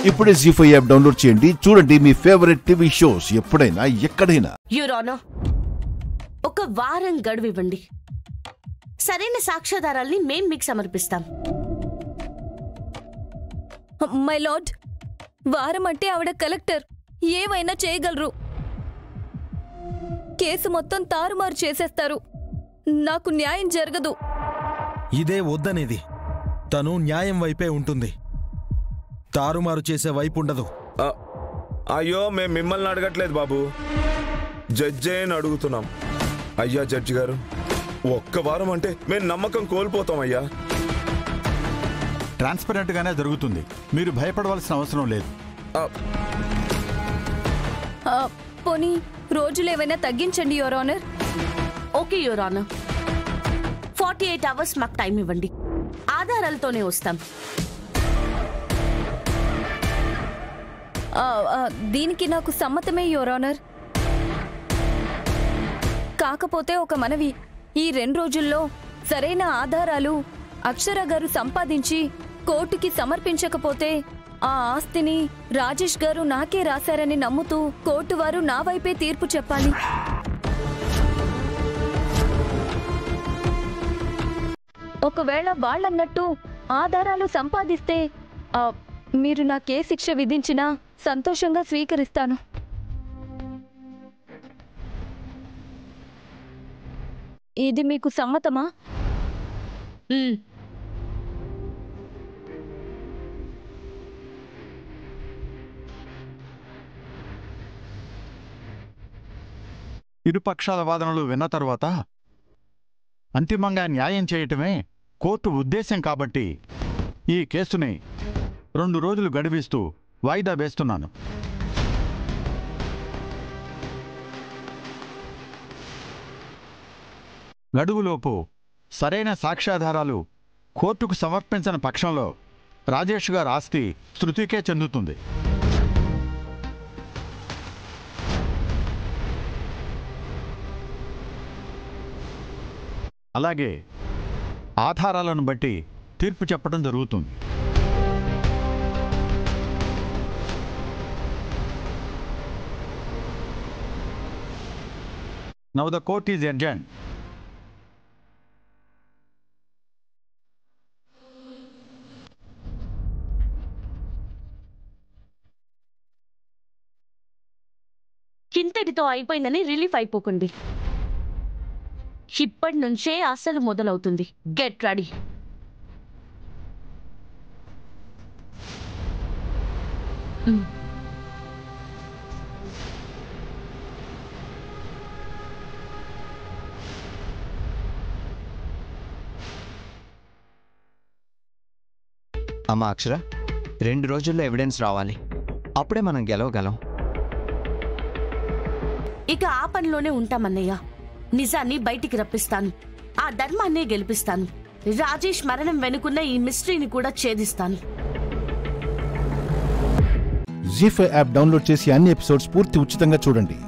ఇప్పుడే జీ5 app download చేయండి. చూడండి మీ ఫేవరెట్ టీవీ షోస్ ఎప్పుడైనా ఎక్కడైనా. యువర్ ఆనర్, ఒక వారం గడువు ఇవ్వండి. సరైన సాక్ష్యాధారాల్ని మేం మీకు సమర్పిస్తాం. మై లార్డ్, వారం అంటే ఆవిడ కలెక్టర్, ఏమైనా చేయగలరు. కేసు మొత్తం తారుమారు చేసేస్తారు. నాకు న్యాయం జరగదు. ఇదే వద్దనేది. తను న్యాయం వైపే ఉంటుంది, తారుమారు చేసే వైపు ఉండదు. అయ్యో, మేము మిమ్మల్ని అడగట్లేదు బాబు, జడ్జి అని అడుగుతున్నాం. అయ్యా జడ్జి గారు, ఒక్క వారం అంటే మేము నమ్మకం కోల్పోతాం అయ్యా. ట్రాన్స్పరెంట్ గానే జరుగుతుంది, మీరు భయపడవలసిన అవసరం లేదు. పోనీ రోజులేవైనా తగ్గించండి your honour. Okay your honour, 48 hours మాకు టైం ఇవ్వండి. ఆధారాలతోనే వస్తాం. దీనికి నాకు సమ్మతమే యువర్ ఆనర్. కాకపోతే ఒక మనవి, ఈ 2 రోజుల్లో సరైన ఆధారాలు అక్షర గారు సంపాదించి కోర్టుకి సమర్పించకపోతే ఆ ఆస్తిని రాజేష్ గారు నాకే రాశారని నమ్ముతూ కోర్టు వారు నా వైపే తీర్పు చెప్పాలి. ఒకవేళ వాళ్ళన్నట్టు ఆధారాలు సంపాదిస్తే మీరు నాకే శిక్ష విధించినా సంతోషంగా స్వీకరిస్తాను. ఇది మీకు సమ్మతమా? ఇరుపక్షాల వాదనలు విన్న తర్వాత అంతిమంగా న్యాయం చేయటమే కోర్టు ఉద్దేశం కాబట్టి ఈ కేసుని 2 రోజులు గడివిస్తూ వాయిదా వేస్తున్నాను. గడువులోపు సరైన సాక్ష్యాధారాలు కోర్టుకు సమర్పించిన పక్షంలో రాజేష్ గారి ఆస్తి శృతికే చెందుతుంది. అలాగే ఆధారాలను బట్టి తీర్పు చెప్పడం జరుగుతుంది. Now the court is adjourned. కింతటితో అయిపోయిందని రిలీఫ్ అయిపోకండి. ఇప్పటి నుంచే అసలు మొదలవుతుంది. Get ready. అమ్మా అక్షర, 2 రోజుల్లో ఎవిడెన్స్ రావాలి, అప్పుడే మనం గెలవగలం. ఇక ఆ పనిలోనే ఉంటామన్నయ్య. నిజాన్ని బయటికి రప్పిస్తాను, ఆ ధర్మాన్నే గెలిపిస్తాను. రాజేష్ మరణం వెనుకున్న ఈ మిస్టరీని కూడా ఛేదిస్తాను. జీ5 యాప్ డౌన్లోడ్ చేసి అన్ని ఎపిసోడ్స్ పూర్తి ఉచితంగా చూడండి.